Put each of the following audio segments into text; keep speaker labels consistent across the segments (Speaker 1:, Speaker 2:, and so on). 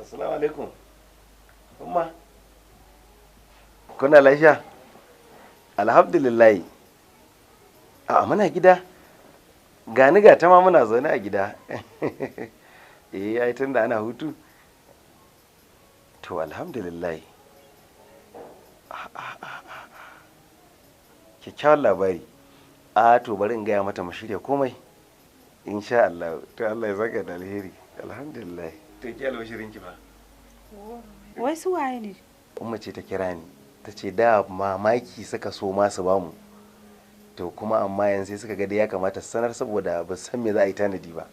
Speaker 1: Assalamu alaikum. Umma. Kuna lafiya? Alhamdulillah. A muna gida. Gani ga ta ma muna zaune a gida. Ai tunda ana hutu. To alhamdulillah. Kyakkyawan labari. To bari in gaya mata mu shirya komai. Insha Allah. To Allah ya saka da alheri. Alhamdulillah. To ki albashirin ki fa.
Speaker 2: Wai su waye ne?
Speaker 1: Umma ce ta kira ni. Ta ce da mamaki suka so ma su bamu. To kuma amma yanzu sai suka ga da ya kamata sanar saboda ba san me za a yi tanadi ba.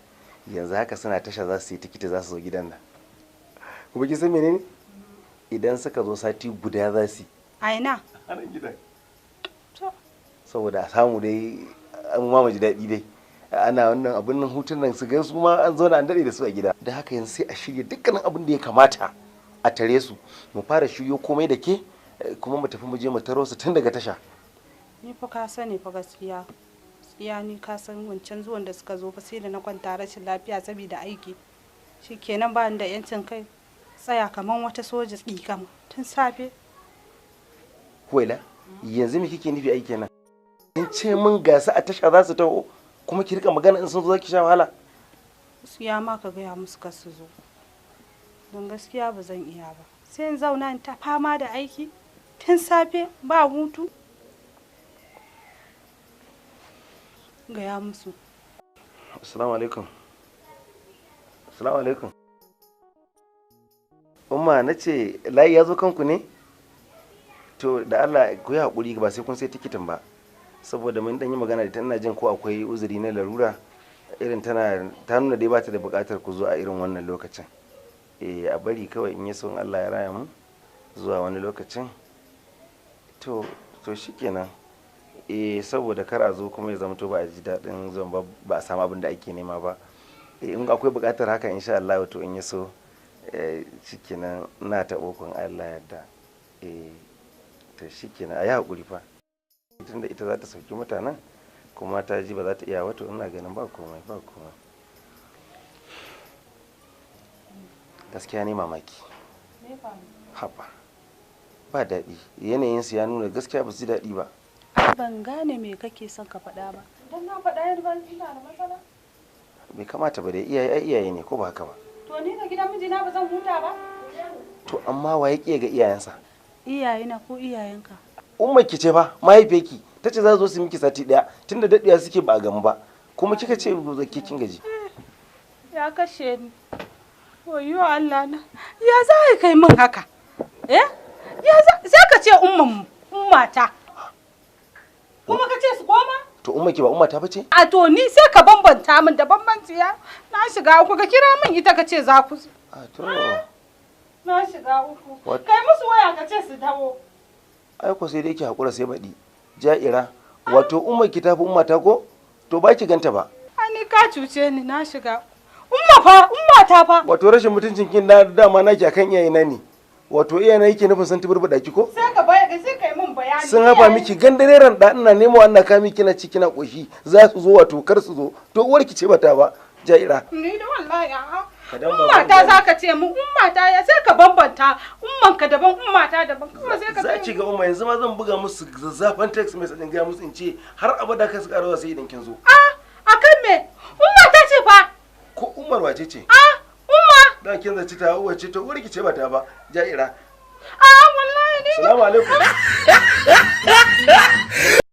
Speaker 1: Yanzu haka suna tasha za su yi tikiti za su zo gidan nan. Kuma ki san menene? Idan suka zo sati guda za su yi.
Speaker 2: A ina?
Speaker 1: A nan gidan. Saboda a samu dai an mamaji daɗi dai. Ana wannan abin nan hutun nan su ga su ma an zauna an daɗe da su a gida. Da haka yanzu sai a shirya dukkanin abin da ya kamata a tare su. Mu fara shiryo komai da ke kuma mu tafi mu je mu taro su tun daga tasha.
Speaker 2: Ni fa ka sani fa gaskiya. Gaskiya ni ka san wancan zuwan da suka zo fa sai da na kwanta rashin lafiya saboda aiki. Shikenan ba ni da yancin kai. Tsaya kaman wata soja tsikam tun safe.
Speaker 1: Huwaila, yanzu me kike nufi aiki nan? In ce mun gasa a tasha za su taho kuma ki rika magana in sun zo ki sha wahala.
Speaker 2: Gaskiya ma ka gaya musu ka su zo. Don gaskiya ba zan iya ba. Sai in zauna in ta fama da aiki tun safe ba hutu. Gaya musu.
Speaker 1: Assalamu alaikum. Assalamu alaikum. Umma na ce layi ya zo kanku ne? To da Allah ku yi haƙuri ba sai kun sai tikitin ba. Saboda mun dan yi magana da ta ina jin ko akwai uzuri na larura irin ta nuna dai ba ta da buƙatar ku zo a irin wannan lokacin. A bari kawai in yi son Allah ya raya mu zuwa wani lokacin. To shikenan. Saboda kar a zo kuma ya zamto ba a ji daɗin zuwan ba a samu abin da ake nema ba. In akwai buƙatar haka insha Allah to in yi so shikenan na taɓo kun Allah yadda. To shikenan a yi haƙuri fa. Tunda ita za ta sauki mutanen kuma ta ji ba za ta iya wato ina ganin ba komai. Gaskiya ne mamaki. Haba. Ba daɗi. Yanayinsu ya nuna gaskiya ba su ji daɗi ba.
Speaker 2: Ban gane me kake son ka faɗa ba. Don na faɗa yadda ban ina da matsala.
Speaker 1: Bai kamata ba dai iyaye ne ko ba haka ba.
Speaker 2: To ni da gidan mijina ba zan huta ba?
Speaker 1: To amma wa ya ƙiya ga iyayensa?
Speaker 2: Iyayena ko iyayenka?
Speaker 1: Ummar ki ce fa mahaifiyarki ta ce za su zo su miki sati ɗaya tunda daɗiya suke ba a gamu ba kuma kika ce zaki kin gaji.
Speaker 2: Ya kashe ni. Wayo Allah na. Ya za ka kai min haka? Sai ka ce ummata. Kuma ka ce su koma?
Speaker 1: To ummaki ba ummata ba ce?
Speaker 2: A to ni sai ka bambanta min da bambanci ya. Na shiga uku ka kira min ita ka ce za ku.
Speaker 1: A to.
Speaker 2: Na shiga uku. Kai musu waya ka ce su dawo.
Speaker 1: Ai ko sai dai ki hakura sai baɗi. Ja'ira wato ummaki ta fi ummata ko? To ba ki ganta ba.
Speaker 2: Ai ni ka cuce ni na shiga. Ummata fa.
Speaker 1: Wato rashin mutuncin kin da dama naki akan iyayena ne. Wato iyayena yake nufin sun tuburbuda ki ko?
Speaker 2: Sai kai min bayani.
Speaker 1: Sun hafa miki gandareren da ina nemo wannan kami kina ci kina koshi za su zo wato kar su zo. To uwarki ce bata ba Ja'ira.
Speaker 2: Ni da wallahi a'a. Ummata za ka ce mu ummata ya sai ka bambanta ummanka daban ummata daban kuma sai ka
Speaker 1: za ki ga umma yanzu ma zan buga musu zazzafan text message din ga musu in ce har abada ka su karawa sai idan kin zo
Speaker 2: akan me ummata ce fa
Speaker 1: ko ummar wace ce
Speaker 2: umma
Speaker 1: da kin zaci ta uwa ce to uwar ki ce ba ta ba Ja'ira
Speaker 2: wallahi ni
Speaker 1: assalamu alaikum